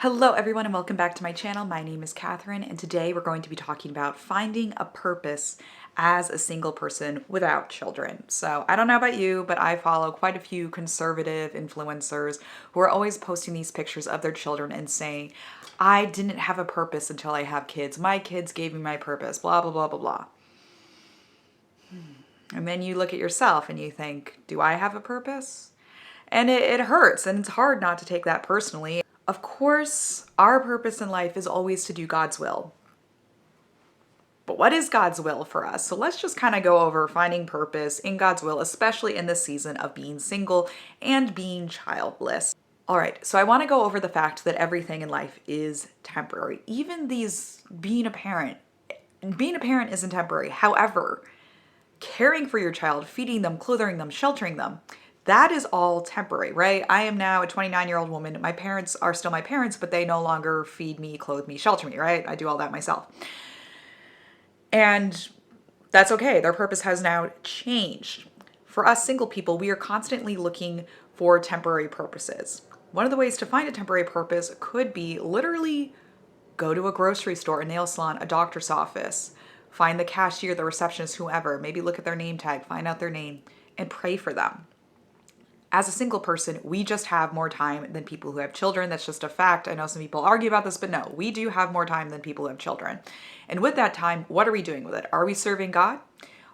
Hello everyone and welcome back to my channel. My name is Katherine and today we're going to be talking about finding a purpose as a single person without children. So I don't know about you, but I follow quite a few conservative influencers who are always posting these pictures of their children and saying, I didn't have a purpose until I have kids. My kids gave me my purpose, blah, blah, blah, blah, blah. And then you look at yourself and you think, do I have a purpose? And it hurts and it's hard not to take that personally. Of course, our purpose in life is always to do God's will. But what is God's will for us? So let's just kind of go over finding purpose in God's will, especially in this season of being single and being childless. All right, so I want to go over the fact that everything in life is temporary. Even being a parent. Being a parent isn't temporary. However, caring for your child, feeding them, clothing them, sheltering them, that is all temporary, right? I am now a 29-year-old woman. My parents are still my parents, but they no longer feed me, clothe me, shelter me, right? I do all that myself. And that's okay. Their purpose has now changed. For us single people, we are constantly looking for temporary purposes. One of the ways to find a temporary purpose could be literally go to a grocery store, a nail salon, a doctor's office, find the cashier, the receptionist, whoever, maybe look at their name tag, find out their name, and pray for them. As a single person, we just have more time than people who have children. That's just a fact. I know some people argue about this, but no, we do have more time than people who have children. And with that time, what are we doing with it? Are we serving God?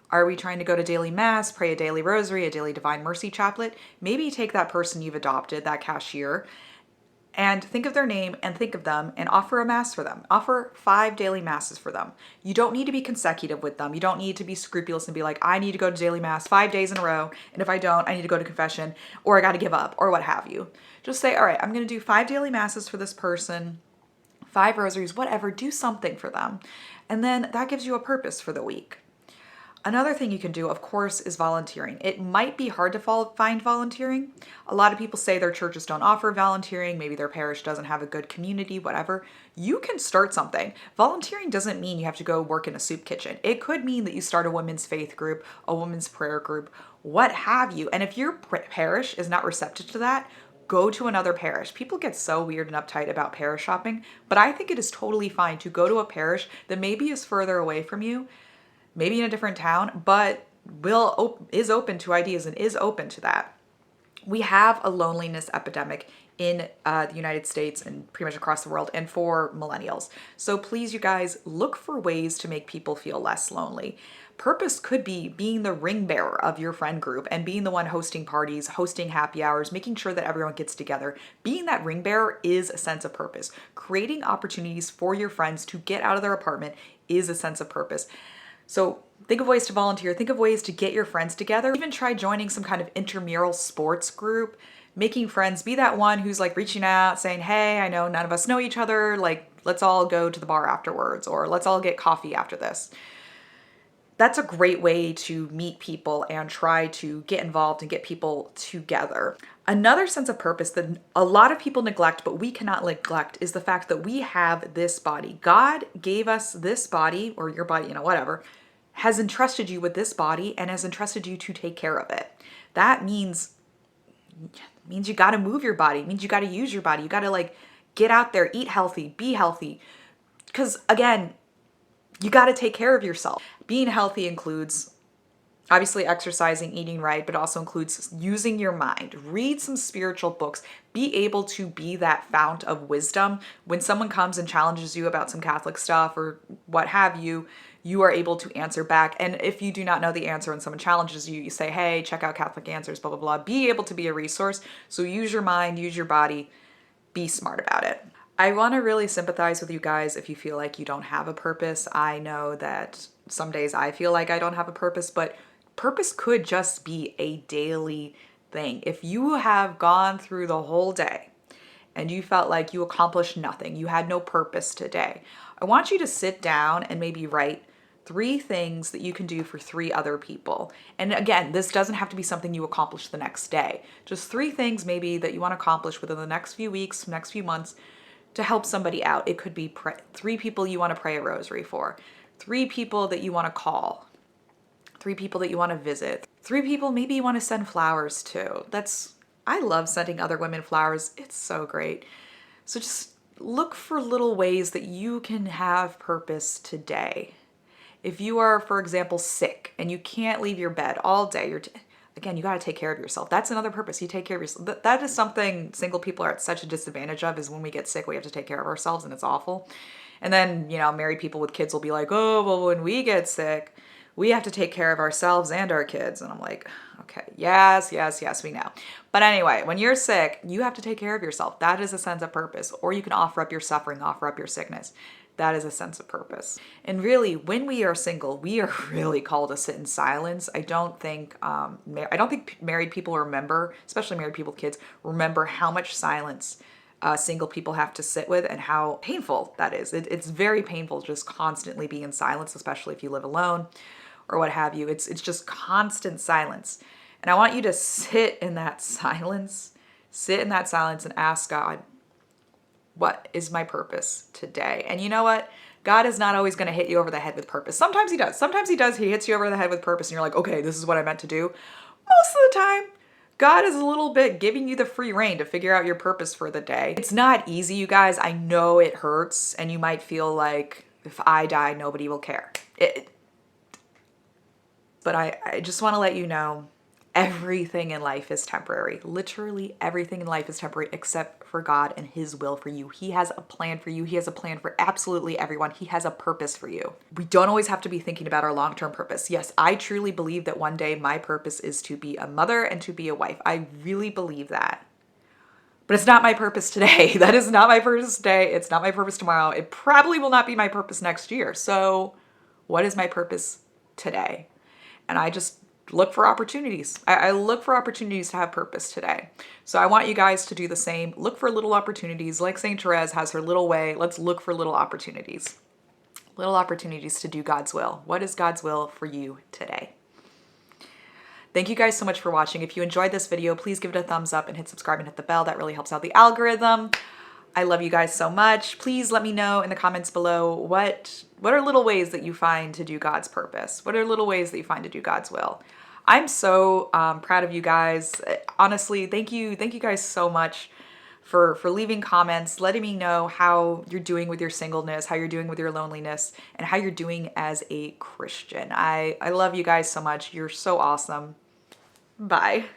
Are we trying to go to daily mass, pray a daily rosary, a daily divine mercy chaplet? Maybe take that person you've adopted, that cashier, and think of their name and think of them and offer a mass for them. Offer 5 daily masses for them. You don't need to be consecutive with them. You don't need to be scrupulous and be like, I need to go to daily mass 5 days in a row. And if I don't, I need to go to confession or I got to give up or what have you. Just say, all right, I'm going to do 5 daily masses for this person, 5 rosaries, whatever, do something for them. And then that gives you a purpose for the week. Another thing you can do, of course, is volunteering. It might be hard to find volunteering. A lot of people say their churches don't offer volunteering, maybe their parish doesn't have a good community, whatever. You can start something. Volunteering doesn't mean you have to go work in a soup kitchen. It could mean that you start a women's faith group, a women's prayer group, what have you. And if your parish is not receptive to that, go to another parish. People get so weird and uptight about parish shopping, but I think it is totally fine to go to a parish that maybe is further away from you, maybe in a different town, but is open to ideas and is open to that. We have a loneliness epidemic in the United States and pretty much across the world and for millennials. So please, you guys, look for ways to make people feel less lonely. Purpose could be being the ring bearer of your friend group and being the one hosting parties, hosting happy hours, making sure that everyone gets together. Being that ring bearer is a sense of purpose. Creating opportunities for your friends to get out of their apartment is a sense of purpose. So think of ways to volunteer, think of ways to get your friends together. Even try joining some kind of intramural sports group, making friends, be that one who's like reaching out saying, hey, I know none of us know each other, like let's all go to the bar afterwards or let's all get coffee after this. That's a great way to meet people and try to get involved and get people together. Another sense of purpose that a lot of people neglect, but we cannot neglect, is the fact that we have this body. God gave us this body, or your body, whatever, has entrusted you with this body and has entrusted you to take care of it. That means you got to move your body. It means you got to use your body. You got to get out there, eat healthy, be healthy. Because again, you got to take care of yourself. Being healthy includes obviously exercising, eating right, but also includes using your mind. Read some spiritual books. Be able to be that fount of wisdom. When someone comes and challenges you about some Catholic stuff or what have you, you are able to answer back. And if you do not know the answer and someone challenges you, you say, hey, check out Catholic Answers, blah, blah, blah. Be able to be a resource. So use your mind, use your body, be smart about it. I want to really sympathize with you guys if you feel like you don't have a purpose. I know that some days I feel like I don't have a purpose, but purpose could just be a daily thing. If you have gone through the whole day and you felt like you accomplished nothing, you had no purpose today, I want you to sit down and maybe write 3 things that you can do for 3 other people. And again, this doesn't have to be something you accomplish the next day. Just 3 things maybe that you want to accomplish within the next few weeks, next few months to help somebody out. It could be 3 people you want to pray a rosary for, 3 people that you want to call, 3 people that you want to visit, 3 people maybe you want to send flowers to. I love sending other women flowers. It's so great. So just look for little ways that you can have purpose today. If you are, for example, sick and you can't leave your bed all day, again, you got to take care of yourself. That's another purpose. You take care of yourself. That is something single people are at such a disadvantage of, is when we get sick, we have to take care of ourselves, and it's awful. And then, married people with kids will be like, oh, well, when we get sick, we have to take care of ourselves and our kids. And I'm like, okay, yes, yes, yes, we know. But anyway, when you're sick, you have to take care of yourself. That is a sense of purpose. Or you can offer up your suffering, offer up your sickness. That is a sense of purpose. And really, when we are single, we are really called to sit in silence. I don't think married people remember, especially married people with kids, remember how much silence single people have to sit with and how painful that is. It's very painful just constantly being in silence, especially if you live alone or what have you. It's just constant silence. And I want you to sit in that silence and ask God, what is my purpose today? And you know what? God is not always going to hit you over the head with purpose. Sometimes he does. Sometimes he does. He hits you over the head with purpose and you're like, okay, this is what I meant to do. Most of the time, God is a little bit giving you the free rein to figure out your purpose for the day. It's not easy, you guys. I know it hurts, and you might feel like, if I die, nobody will care. But I just want to let you know, everything in life is temporary. Literally everything in life is temporary except for God and his will for you. He has a plan for you. He has a plan for absolutely everyone. He has a purpose for you. We don't always have to be thinking about our long-term purpose. Yes, I truly believe that one day my purpose is to be a mother and to be a wife. I really believe that. But it's not my purpose today. That is not my purpose today. It's not my purpose tomorrow. It probably will not be my purpose next year. So what is my purpose today? And I just look for opportunities. I look for opportunities to have purpose today. So I want you guys to do the same. Look for little opportunities. Like St. Therese has her little way. Let's look for little opportunities. Little opportunities to do God's will. What is God's will for you today? Thank you guys so much for watching. If you enjoyed this video, please give it a thumbs up and hit subscribe and hit the bell. That really helps out the algorithm. I love you guys so much. Please let me know in the comments below what are little ways that you find to do God's purpose? What are little ways that you find to do God's will? I'm so proud of you guys. Honestly, thank you guys so much for leaving comments, letting me know how you're doing with your singleness, how you're doing with your loneliness, and how you're doing as a Christian. I love you guys so much. You're so awesome. Bye.